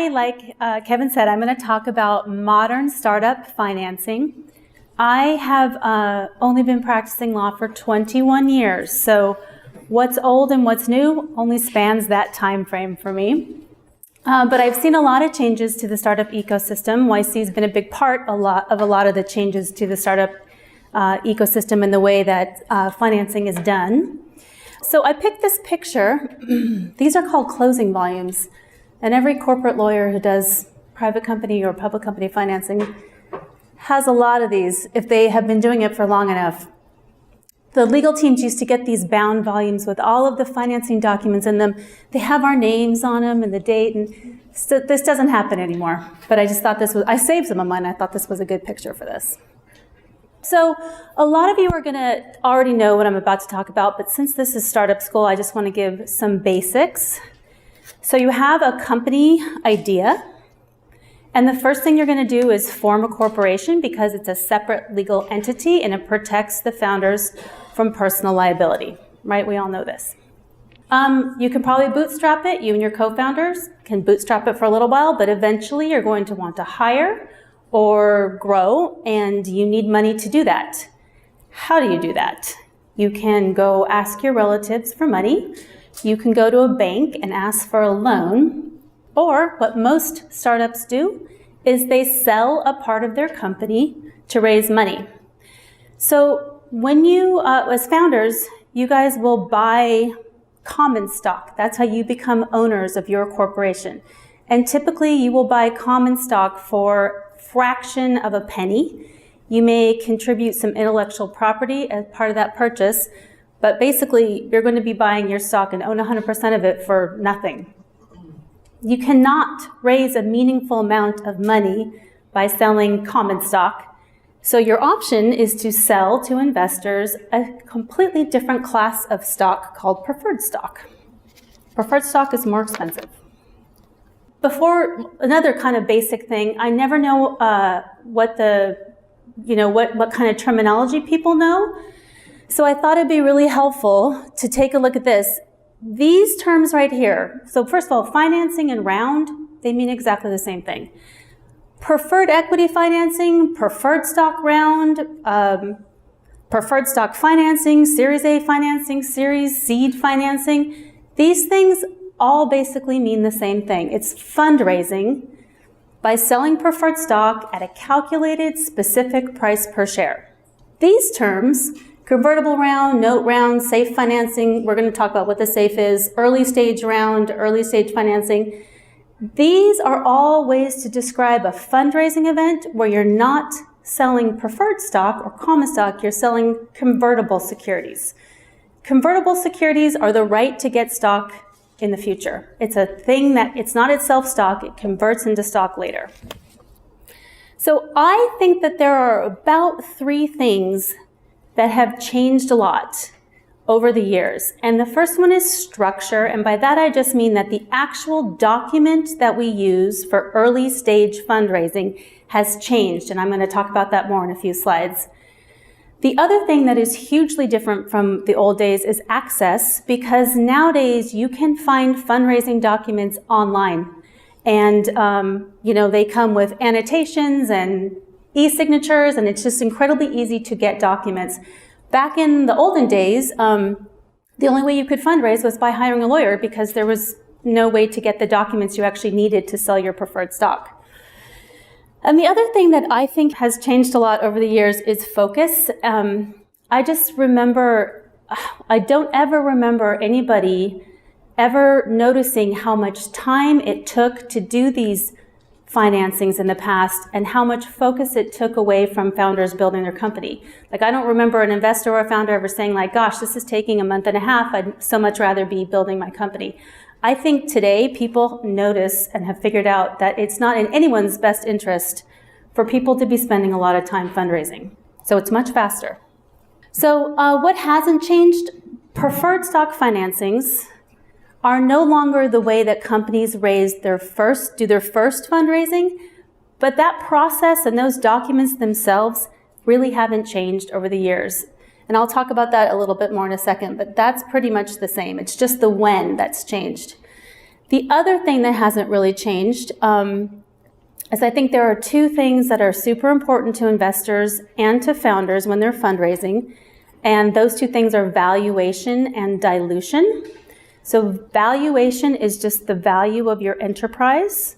like Kevin said, I'm going to talk about modern startup financing. I have only been practicing law for 21 years, so what's old and what's new only spans that time frame for me. But I've seen a lot of changes to the startup ecosystem. YC's been a big part of a lot of the changes to the startup ecosystem and the way that financing is done. So I picked this picture. These are called closing volumes. And every corporate lawyer who does private company or public company financing has a lot of these if they have been doing it for long enough. The legal teams used to get these bound volumes with all of the financing documents in them. They have our names on them and the date, and this doesn't happen anymore. But I just thought I saved some of mine. I thought this was a good picture for this. So a lot of you are going to already know what I'm about to talk about, but since this is startup school, I just want to give some basics. So you have a company idea, and the first thing you're going to do is form a corporation because it's a separate legal entity and it protects the founders from personal liability, right? We all know this. You can probably bootstrap it. You and your co-founders can bootstrap it for a little while, but eventually you're going to want to hire or grow, and you need money to do that. How do you do that? You can go ask your relatives for money. You can go to a bank and ask for a loan, or what most startups do is they sell a part of their company to raise money. So when you, as founders, you guys will buy common stock. That's how you become owners of your corporation. And typically you will buy common stock for a fraction of a penny. You may contribute some intellectual property as part of that purchase, but basically, you're going to be buying your stock and own 100% of it for nothing. You cannot raise a meaningful amount of money by selling common stock. So your option is to sell to investors a completely different class of stock called preferred stock. Preferred stock is more expensive. Before, another kind of basic thing, I never know what kind of terminology people know. So I thought it'd be really helpful to take a look at this. These terms right here, so first of all, financing and round, they mean exactly the same thing. Preferred equity financing, preferred stock round, preferred stock financing, Series A financing, Series seed financing, these things all basically mean the same thing. It's fundraising by selling preferred stock at a calculated specific price per share. These terms, convertible round, note round, safe financing, we're going to talk about what the safe is, early stage round, early stage financing. These are all ways to describe a fundraising event where you're not selling preferred stock or common stock, you're selling convertible securities. Convertible securities are the right to get stock in the future. It's a thing that it's not itself stock, it converts into stock later. So I think that there are about 3 things that have changed a lot over the years. And the first one is structure. And by that, I just mean that the actual document that we use for early stage fundraising has changed. And I'm going to talk about that more in a few slides. The other thing that is hugely different from the old days is access, because nowadays you can find fundraising documents online. And, they come with annotations and e-signatures, and it's just incredibly easy to get documents. Back in the olden days, the only way you could fundraise was by hiring a lawyer because there was no way to get the documents you actually needed to sell your preferred stock. And the other thing that I think has changed a lot over the years is focus. I just remember, I don't ever remember anybody ever noticing how much time it took to do these financings in the past and how much focus it took away from founders building their company. Like, I don't remember an investor or a founder ever saying like, gosh, this is taking a month and a half. I'd so much rather be building my company. I think today people notice and have figured out that it's not in anyone's best interest for people to be spending a lot of time fundraising. So it's much faster. So what hasn't changed? Preferred stock financings are no longer the way that companies do their first fundraising, but that process and those documents themselves really haven't changed over the years. And I'll talk about that a little bit more in a second, but that's pretty much the same. It's just the when that's changed. The other thing that hasn't really changed is I think there are two things that are super important to investors and to founders when they're fundraising. And those two things are valuation and dilution. So valuation is just the value of your enterprise,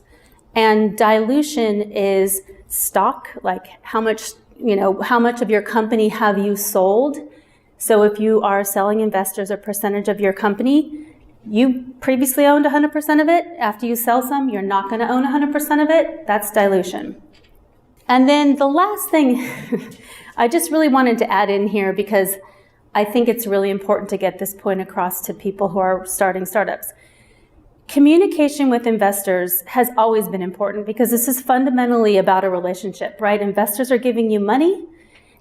and dilution is stock, like how much of your company have you sold. So if you are selling investors a percentage of your company, you previously owned 100% of it. After you sell some, you're not going to own 100% of it. That's dilution. And then the last thing I just really wanted to add in here, because I think it's really important to get this point across to people who are starting startups. Communication with investors has always been important, because this is fundamentally about a relationship, right? Investors are giving you money,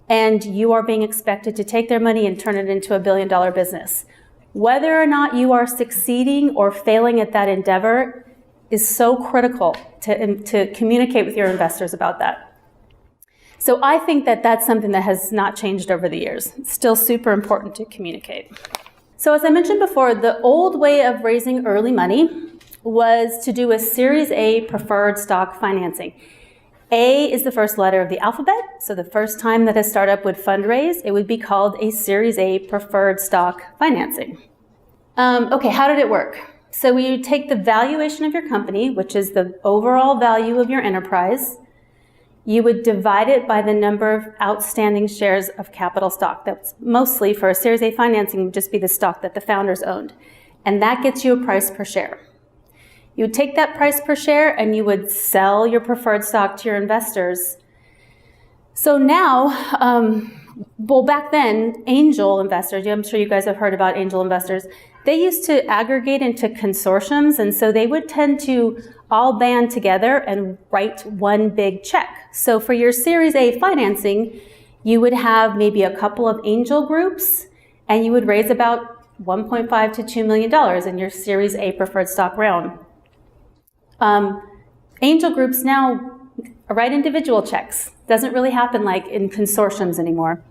and you are being expected to take their money and turn it into $1 billion business. Whether or not you are succeeding or failing at that endeavor is so critical to communicate with your investors about that. So I think that that's something that has not changed over the years. It's still super important to communicate. So as I mentioned before, the old way of raising early money was to do a Series A preferred stock financing. A is the first letter of the alphabet, so the first time that a startup would fundraise, it would be called a Series A preferred stock financing. Okay, how did it work? So we would take the valuation of your company, which is the overall value of your enterprise. You would divide it by the number of outstanding shares of capital stock. That's mostly, for a Series A financing, would just be the stock that the founders owned. And that gets you a price per share. You would take that price per share and you would sell your preferred stock to your investors. So now, back then, angel investors, I'm sure you guys have heard about angel investors, they used to aggregate into consortiums, and so they would tend to all band together and write one big check. So for your Series A financing, you would have maybe a couple of angel groups, and you would raise about $1.5 to $2 million in your Series A preferred stock round. Angel groups now write individual checks. Doesn't really happen like in consortiums anymore.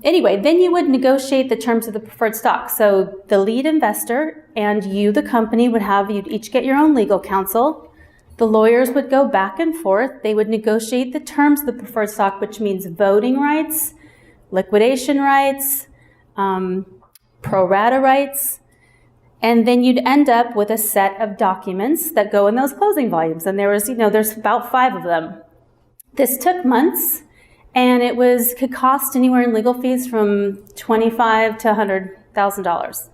Anyway, then you would negotiate the terms of the preferred stock. So the lead investor and you, the company, you'd each get your own legal counsel. The lawyers would go back and forth. They would negotiate the terms of the preferred stock, which means voting rights, liquidation rights, pro rata rights. And then you'd end up with a set of documents that go in those closing volumes. And there's about 5 of them. This took months, and it could cost anywhere in legal fees from $25,000 to $100,000.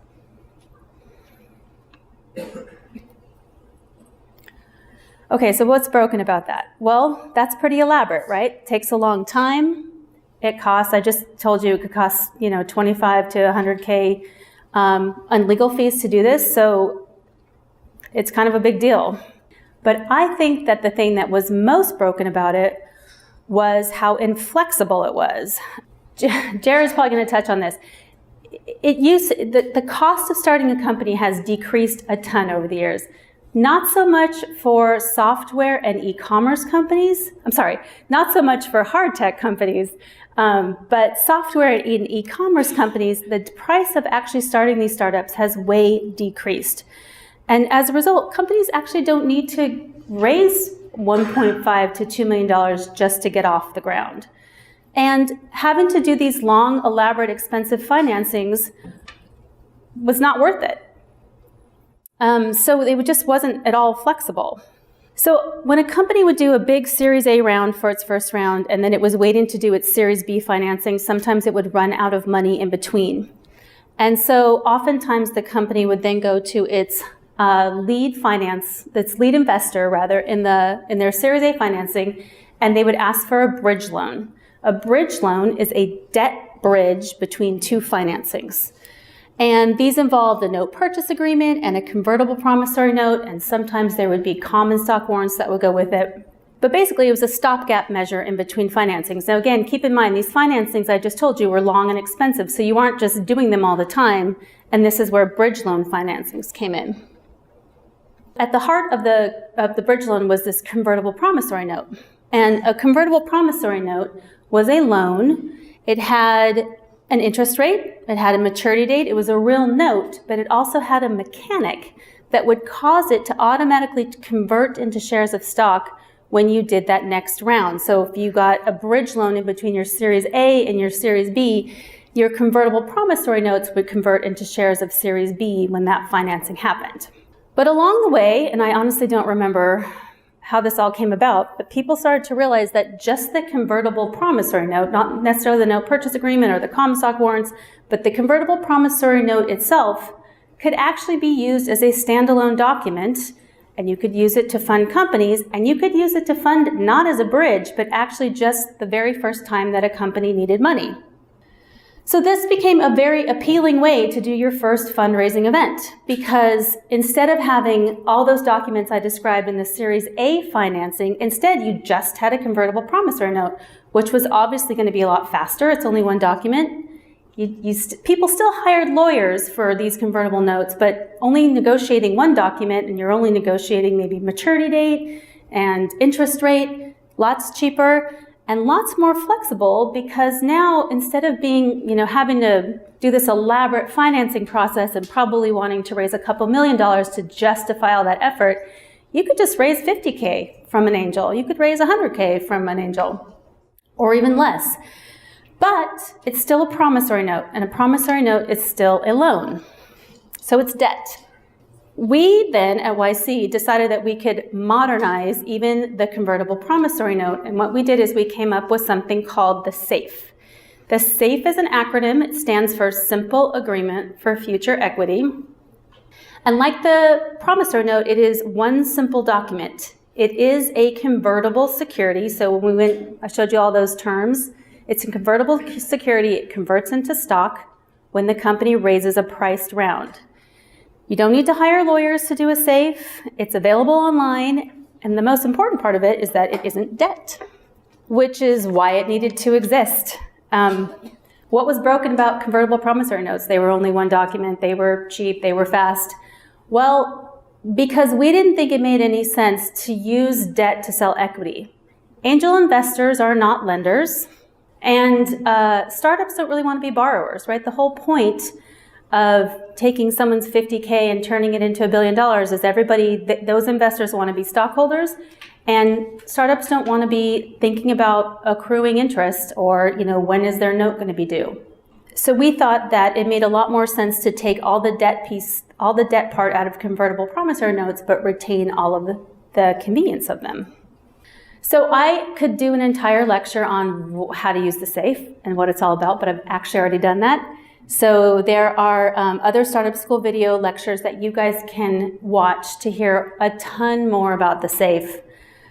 Okay, so what's broken about that? Well, that's pretty elaborate, right? It takes a long time. It costs, I just told you, it could cost, 25 to 100K on legal fees to do this, so it's kind of a big deal. But I think that the thing that was most broken about it was how inflexible it was. Jared's probably going to touch on this. The cost of starting a company has decreased a ton over the years. Not so much for software and e-commerce companies. Not so much for hard tech companies, but software and e-commerce companies, the price of actually starting these startups has way decreased. And as a result, companies actually don't need to raise $1.5 to $2 million just to get off the ground. And having to do these long, elaborate, expensive financings was not worth it. So it just wasn't at all flexible. So when a company would do a big Series A round for its first round, and then it was waiting to do its Series B financing, sometimes it would run out of money in between. And so oftentimes the company would then go to its lead investor in their Series A financing, and they would ask for a bridge loan. A bridge loan is a debt bridge between two financings. And these involved a note purchase agreement and a convertible promissory note, and sometimes there would be common stock warrants that would go with it. But basically, it was a stopgap measure in between financings. Now again, keep in mind, these financings I just told you were long and expensive, so you aren't just doing them all the time, and this is where bridge loan financings came in. At the heart of the bridge loan was this convertible promissory note. And a convertible promissory note was a loan. It had an interest rate, it had a maturity date, it was a real note, but it also had a mechanic that would cause it to automatically convert into shares of stock when you did that next round. So if you got a bridge loan in between your Series A and your Series B, your convertible promissory notes would convert into shares of Series B when that financing happened. But along the way, and I honestly don't remember how this all came about, but people started to realize that just the convertible promissory note, not necessarily the note purchase agreement or the common stock warrants, but the convertible promissory note itself could actually be used as a standalone document, and you could use it to fund companies, and you could use it to fund not as a bridge, but actually just the very first time that a company needed money. So this became a very appealing way to do your first fundraising event, because instead of having all those documents I described in the Series A financing, instead you just had a convertible promissory note, which was obviously going to be a lot faster. It's only one document. People still hired lawyers for these convertible notes, but only negotiating one document, and you're only negotiating maybe maturity date and interest rate, lots cheaper and lots more flexible, because now instead of being, having to do this elaborate financing process and probably wanting to raise a couple $1 million to justify all that effort, you could just raise $50K from an angel. You could raise $100K from an angel, or even less. But it's still a promissory note, and a promissory note is still a loan. So it's debt. We then at YC decided that we could modernize even the convertible promissory note, and what we did is we came up with something called the SAFE. The SAFE is an acronym. It stands for Simple Agreement for Future Equity. And like the promissory note, it is one simple document. It is a convertible security. So when I showed you all those terms. It's a convertible security. It converts into stock when the company raises a priced round. You don't need to hire lawyers to do a SAFE. It's available online. And the most important part of it is that it isn't debt, which is why it needed to exist. What was broken about convertible promissory notes? They were only one document. They were cheap. They were fast. Well, because we didn't think it made any sense to use debt to sell equity. Angel investors are not lenders. And startups don't really want to be borrowers, right? The whole point of taking someone's $50K and turning it into $1 billion is those investors want to be stockholders, and startups don't want to be thinking about accruing interest or, when is their note going to be due. So we thought that it made a lot more sense to take all the debt part out of convertible promissory notes, but retain all of the convenience of them. So I could do an entire lecture on how to use the SAFE and what it's all about, but I've actually already done that. So there are other startup school video lectures that you guys can watch to hear a ton more about the SAFE.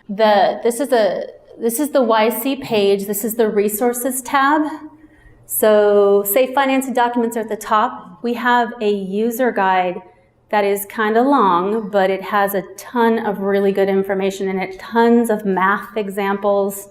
This is the YC page. This is the resources tab. So SAFE financing documents are at the top. We have a user guide that is kind of long, but it has a ton of really good information in it, tons of math examples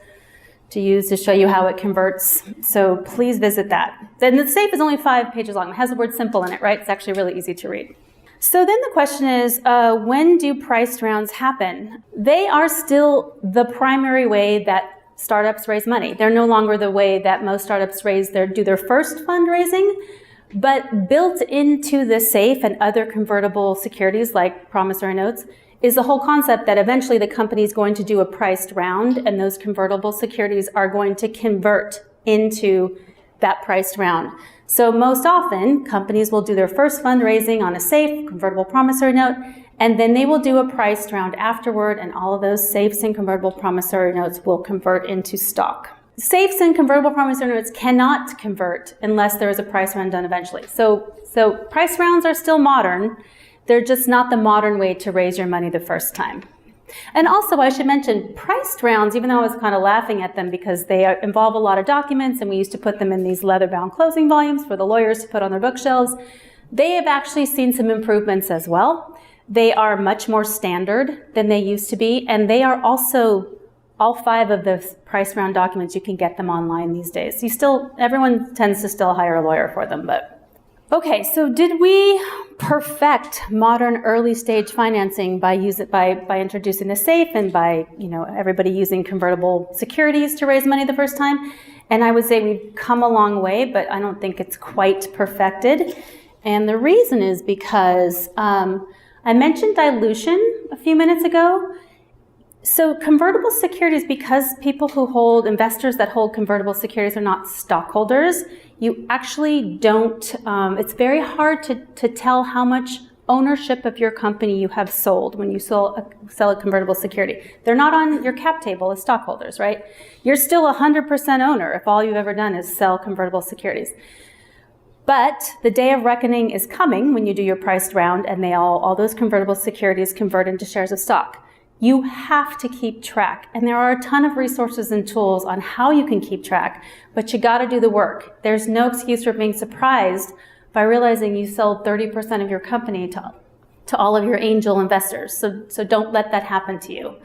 to use to show you how it converts. So please visit that. Then the SAFE is only 5 pages long. It has the word simple in it, right? It's actually really easy to read. So then the question is, when do priced rounds happen? They are still the primary way that startups raise money. They're no longer the way that most startups do their first fundraising. But built into the SAFE and other convertible securities like promissory notes is the whole concept that eventually the company is going to do a priced round, and those convertible securities are going to convert into that priced round. So most often, companies will do their first fundraising on a SAFE, convertible promissory note, and then they will do a priced round afterward, and all of those SAFEs and convertible promissory notes will convert into stock. SAFEs and convertible promissory notes cannot convert unless there is a price round done eventually. So price rounds are still modern. They're just not the modern way to raise your money the first time. And also, I should mention, priced rounds, even though I was kind of laughing at them because they involve a lot of documents, and we used to put them in these leather-bound closing volumes for the lawyers to put on their bookshelves, they have actually seen some improvements as well. They are much more standard than they used to be, and they are also all 5 of the price round documents, you can get them online these days. Everyone tends to still hire a lawyer for them, but. Okay, so did we perfect modern early stage financing by introducing the SAFE and by, everybody using convertible securities to raise money the first time? And I would say we've come a long way, but I don't think it's quite perfected. And the reason is because I mentioned dilution a few minutes ago. So convertible securities, because investors that hold convertible securities are not stockholders, you actually don't, it's very hard to tell how much ownership of your company you have sold when you sell a convertible security. They're not on your cap table as stockholders, right? You're still 100% owner if all you've ever done is sell convertible securities. But the day of reckoning is coming when you do your priced round and all those convertible securities convert into shares of stock. You have to keep track, and there are a ton of resources and tools on how you can keep track, but you got to do the work. There's no excuse for being surprised by realizing you sold 30% of your company to all of your angel investors. So don't let that happen to you.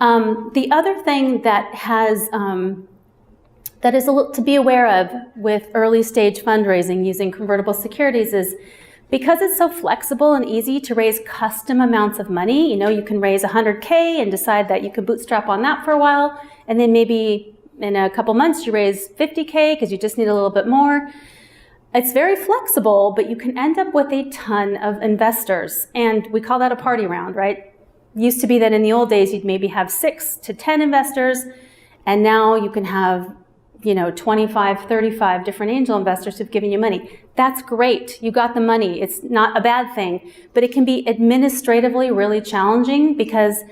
The other thing that is a little to be aware of with early stage fundraising using convertible securities is because it's so flexible and easy to raise custom amounts of money. You can raise $100K and decide that you can bootstrap on that for a while, and then maybe in a couple months you raise $50K because you just need a little bit more. It's very flexible, but you can end up with a ton of investors, and we call that a party round, right? Used to be that in the old days you'd maybe have 6 to 10 investors, and now you can have 25, 35 different angel investors who've given you money. That's great. You got the money. It's not a bad thing, but it can be administratively really challenging because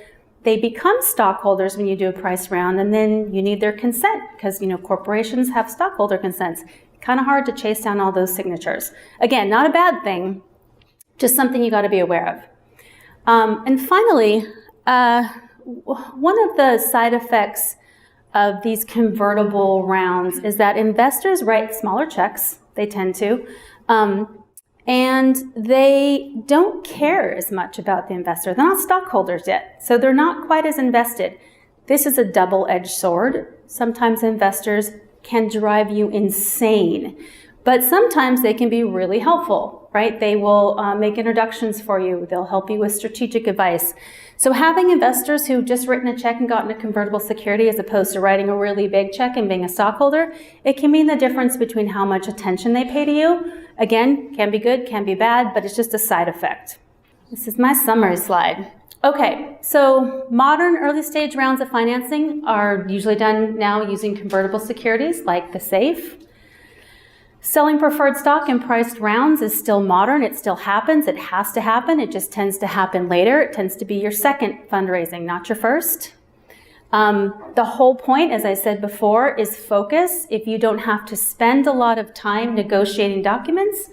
they become stockholders when you do a price round, and then you need their consent because, corporations have stockholder consents. Kind of hard to chase down all those signatures. Again, not a bad thing, just something you got to be aware of. And finally, one of the side effects of these convertible rounds is that investors write smaller checks, they tend to, and they don't care as much about the investor. They're not stockholders yet, so they're not quite as invested. This is a double-edged sword. Sometimes investors can drive you insane, but sometimes they can be really helpful, right? They will make introductions for you. They'll help you with strategic advice. So having investors who've just written a check and gotten a convertible security as opposed to writing a really big check and being a stockholder, it can mean the difference between how much attention they pay to you. Again, can be good, can be bad, but it's just a side effect. This is my summary slide. Okay, so modern early stage rounds of financing are usually done now using convertible securities like the SAFE. Selling preferred stock in priced rounds is still modern. It still happens. It has to happen. It just tends to happen later. It tends to be your second fundraising, not your first. The whole point, as I said before, is focus. If you don't have to spend a lot of time negotiating documents,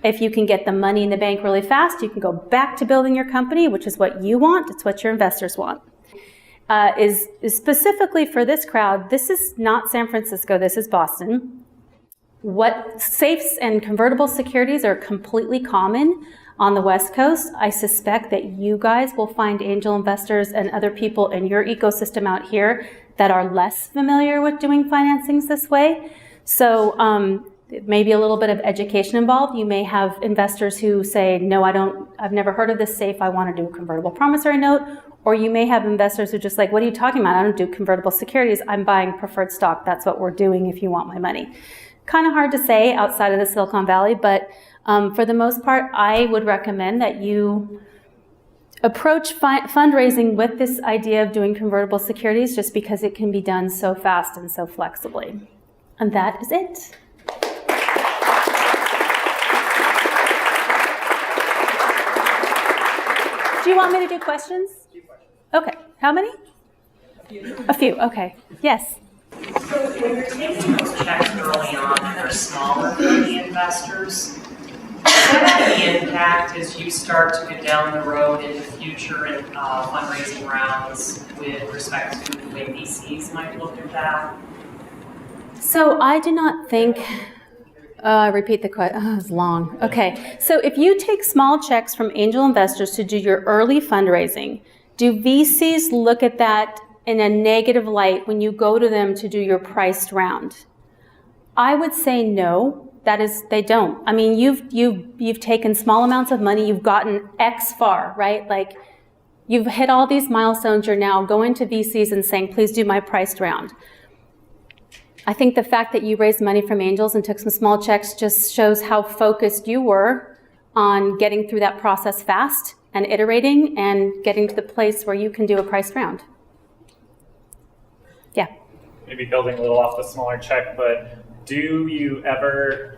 if you can get the money in the bank really fast, you can go back to building your company, which is what you want. It's what your investors want. Is specifically for this crowd, this is not San Francisco, this is Boston. What safes and convertible securities are completely common on the West Coast. I suspect that you guys will find angel investors and other people in your ecosystem out here that are less familiar with doing financings this way. So maybe a little bit of education involved. You may have investors who say, no, I've never heard of this safe. I want to do a convertible promissory note. Or you may have investors who are just like, what are you talking about? I don't do convertible securities. I'm buying preferred stock. That's what we're doing if you want my money. Kind of hard to say outside of the Silicon Valley, but for the most part, I would recommend that you approach fundraising with this idea of doing convertible securities just because it can be done so fast and so flexibly. And that is it. Do you want me to do questions? Okay. How many? A few. Okay. Yes. So when you're taking those checks early on and they're smaller for the investors, does that have any impact as you start to go down the road in the future in fundraising rounds with respect to the way VCs might look at that? So I do not think, repeat the question, it's long. Okay, so if you take small checks from angel investors to do your early fundraising, do VCs look at that in a negative light when you go to them to do your priced round? I would say no, they don't. I mean, you've taken small amounts of money, you've gotten X far, right? Like you've hit all these milestones, you're now going to VCs and saying, please do my priced round. I think the fact that you raised money from angels and took some small checks just shows how focused you were on getting through that process fast and iterating and getting to the place where you can do a priced round. Yeah. Maybe building a little off the smaller check, but do you ever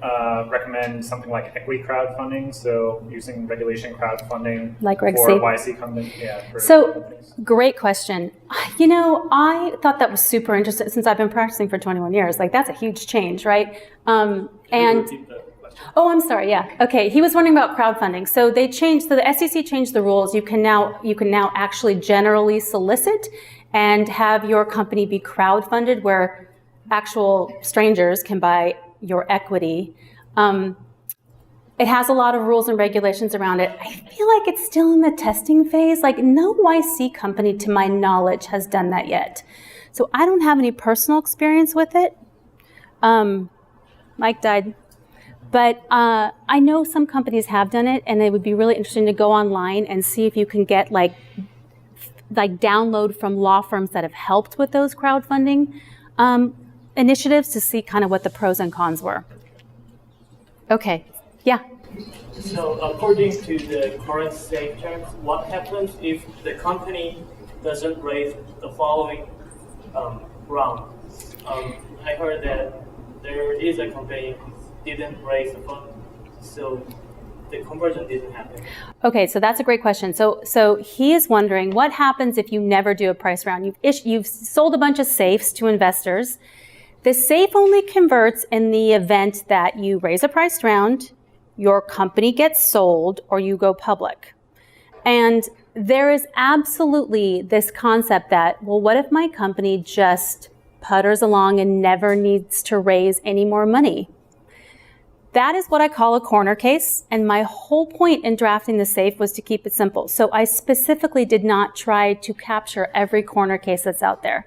recommend something like equity crowdfunding? So using regulation crowdfunding like Reg for C? YC companies? Yeah. Great question. You know, I thought that was super interesting since I've been practicing for 21 years. Like, that's a huge change, right? And oh, I'm sorry. Yeah. Okay. He was wondering about crowdfunding. So they changed. So the SEC changed the rules. You can now actually generally solicit and have your company be crowdfunded, where actual strangers can buy your equity. It has a lot of rules and regulations around it. I feel like it's still in the testing phase. Like, no YC company, to my knowledge, has done that yet. So I don't have any personal experience with it. Mike died. But I know some companies have done it, and it would be really interesting to go online and see if you can get like download from law firms that have helped with those crowdfunding initiatives to see kind of what the pros and cons were. Okay, yeah. So according to the current safe terms, what happens if the company doesn't raise the following round? I heard that there is a company didn't raise the fund, so the conversion didn't happen. Okay, so that's a great question. So he is wondering what happens if you never do a price round. You've sold a bunch of safes to investors. The safe only converts in the event that you raise a priced round, your company gets sold, or you go public. And there is absolutely this concept that, well, what if my company just putters along and never needs to raise any more money? That is what I call a corner case, and my whole point in drafting the safe was to keep it simple. So I specifically did not try to capture every corner case that's out there.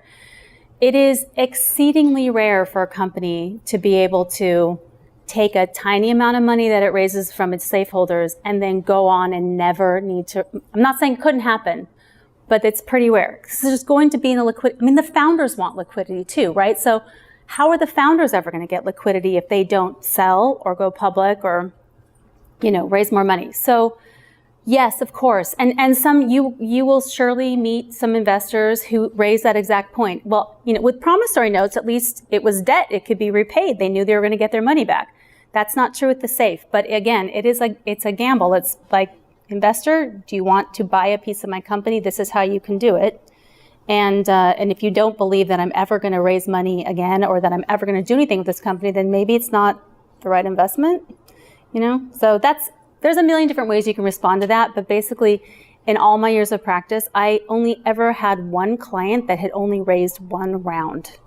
It is exceedingly rare for a company to be able to take a tiny amount of money that it raises from its safe holders and then go on and never need to. I'm not saying it couldn't happen, but it's pretty rare. Because there's going to be in a liquidity. I mean, the founders want liquidity too, right? So how are the founders ever going to get liquidity if they don't sell or go public or, raise more money? So yes, of course. And some, you will surely meet some investors who raise that exact point. Well, with promissory notes, at least it was debt. It could be repaid. They knew they were going to get their money back. That's not true with the safe. But again, it's a gamble. It's like, investor, do you want to buy a piece of my company? This is how you can do it. And if you don't believe that I'm ever going to raise money again, or that I'm ever going to do anything with this company, then maybe it's not the right investment, So there's a million different ways you can respond to that. But basically, in all my years of practice, I only ever had one client that had only raised one round.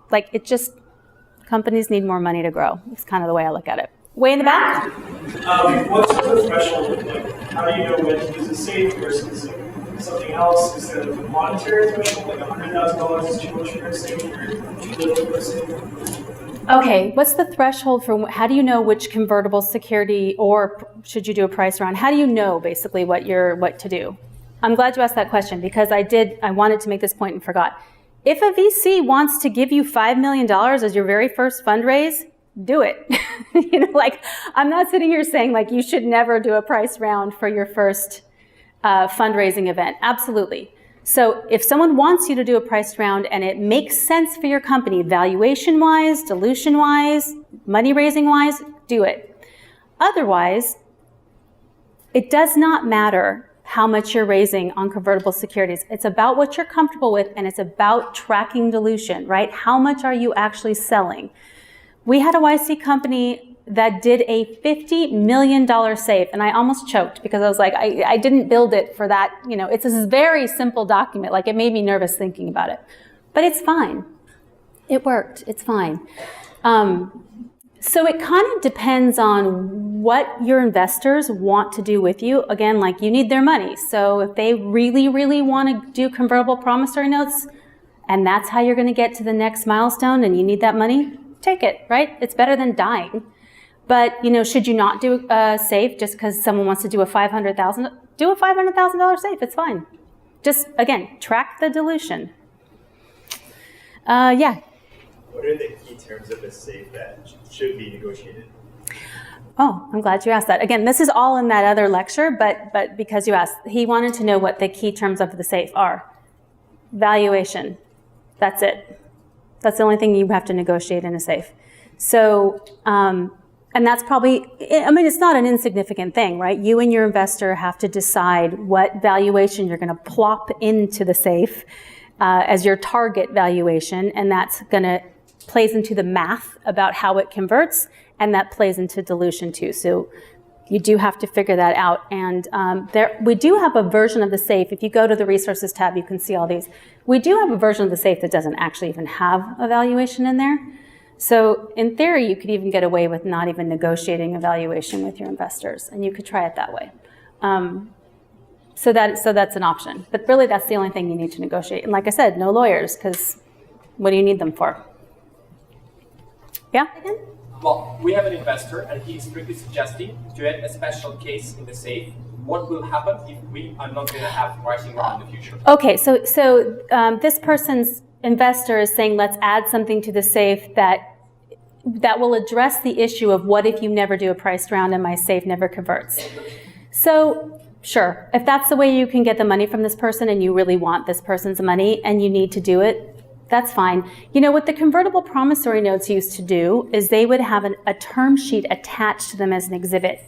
Companies need more money to grow. It's kind of the way I look at it. Way in the back? What's the threshold? How do you know when to use a safe versus something else instead of a monetary threshold, like $100,000 is too much for a safe or too little for a safe? Okay, what's the threshold for, how do you know which convertible security, or should you do a price round? How do you know basically what to do? I'm glad you asked that question, because I wanted to make this point and forgot. If a VC wants to give you $5 million as your very first fundraise, do it. I'm not sitting here saying you should never do a price round for your first fundraising event. Absolutely. So if someone wants you to do a priced round and it makes sense for your company, valuation-wise, dilution-wise, money-raising-wise, do it. Otherwise, it does not matter how much you're raising on convertible securities. It's about what you're comfortable with, and it's about tracking dilution, right? How much are you actually selling? We had a YC company that did a $50 million safe, and I almost choked because I was like, I didn't build it for that. It's a very simple document. It made me nervous thinking about it, but it's fine. It worked. It's fine. So it kind of depends on what your investors want to do with you. Again, you need their money. So if they really, really want to do convertible promissory notes, and that's how you're going to get to the next milestone, and you need that money, take it, right? It's better than dying. But, should you not do a safe just because someone wants to do a $500,000? Do a $500,000 safe. It's fine. Just, again, track the dilution. Yeah. What are the key terms of a safe that should be negotiated? Oh, I'm glad you asked that. Again, this is all in that other lecture, but because you asked, he wanted to know what the key terms of the safe are. Valuation. That's it. That's the only thing you have to negotiate in a safe. So, and that's probably, I mean, it's not an insignificant thing, right? You and your investor have to decide what valuation you're going to plop into the safe as your target valuation, and that's going to plays into the math about how it converts, and that plays into dilution too. So you do have to figure that out. And we do have a version of the safe. If you go to the resources tab, you can see all these. We do have a version of the safe that doesn't actually even have a valuation in there. So in theory, you could even get away with not even negotiating a valuation with your investors, and you could try it that way. So that's an option. But really, that's the only thing you need to negotiate. And like I said, no lawyers, because what do you need them for? Yeah? Again? Well, we have an investor, and he's strictly suggesting to add a special case in the safe. What will happen if we are not going to have pricing round in the future? Okay, so this person's investor is saying, let's add something to the safe that will address the issue of what if you never do a priced round and my safe never converts. So, sure, if that's the way you can get the money from this person and you really want this person's money and you need to do it, that's fine. You know, what the convertible promissory notes used to do is they would have a term sheet attached to them as an exhibit.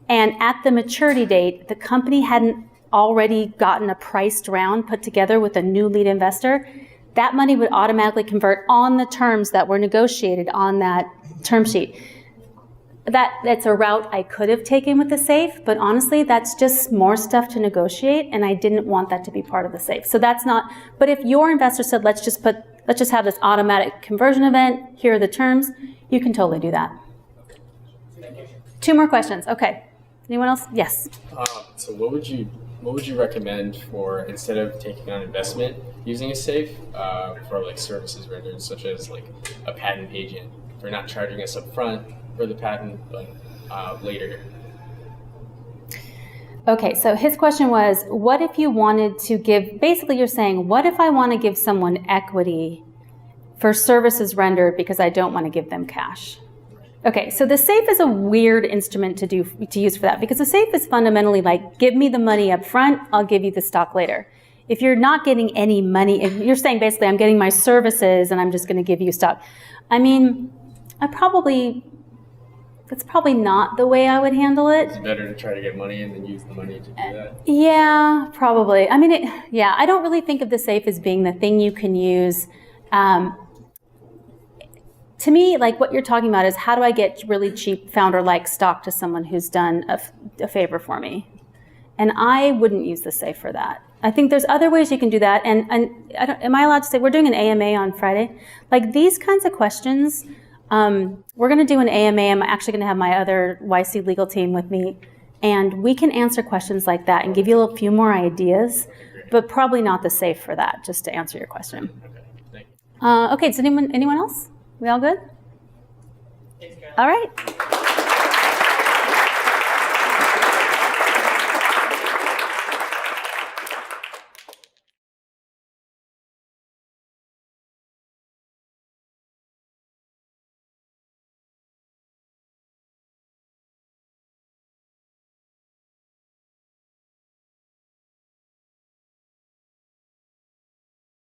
And at the maturity date, the company hadn't already gotten a priced round put together with a new lead investor. That money would automatically convert on the terms that were negotiated on that term sheet. That's a route I could have taken with the safe, but honestly, that's just more stuff to negotiate, and I didn't want that to be part of the safe. So that's not, but if your investor said, let's just have this automatic conversion event, here are the terms, you can totally do that. Two more questions. Okay. Anyone else? Yes. So what would you recommend for, instead of taking on investment using a safe, for like services rendered, such as like a patent agent, for not charging us up front for the patent, but later? Okay, so his question was, what if you wanted to give, basically you're saying, what if I want to give someone equity for services rendered because I don't want to give them cash? Okay, so the safe is a weird instrument to use for that, because the safe is fundamentally like, give me the money up front, I'll give you the stock later. If you're not getting any money, if you're saying basically I'm getting my services and I'm just going to give you stock, I mean, that's probably not the way I would handle it. It's better to try to get money and then use the money to do that. Yeah, probably. I mean, I don't really think of the safe as being the thing you can use. To me, like what you're talking about is, how do I get really cheap founder-like stock to someone who's done a favor for me? And I wouldn't use the safe for that. I think there's other ways you can do that. And am I allowed to say, we're doing an AMA on Friday? Like these kinds of questions, we're going to do an AMA. I'm actually going to have my other YC legal team with me. And we can answer questions like that and give you a few more ideas, but probably not the safe for that, just to answer your question. Okay, thank you. Okay, so anyone else? We all good? All right.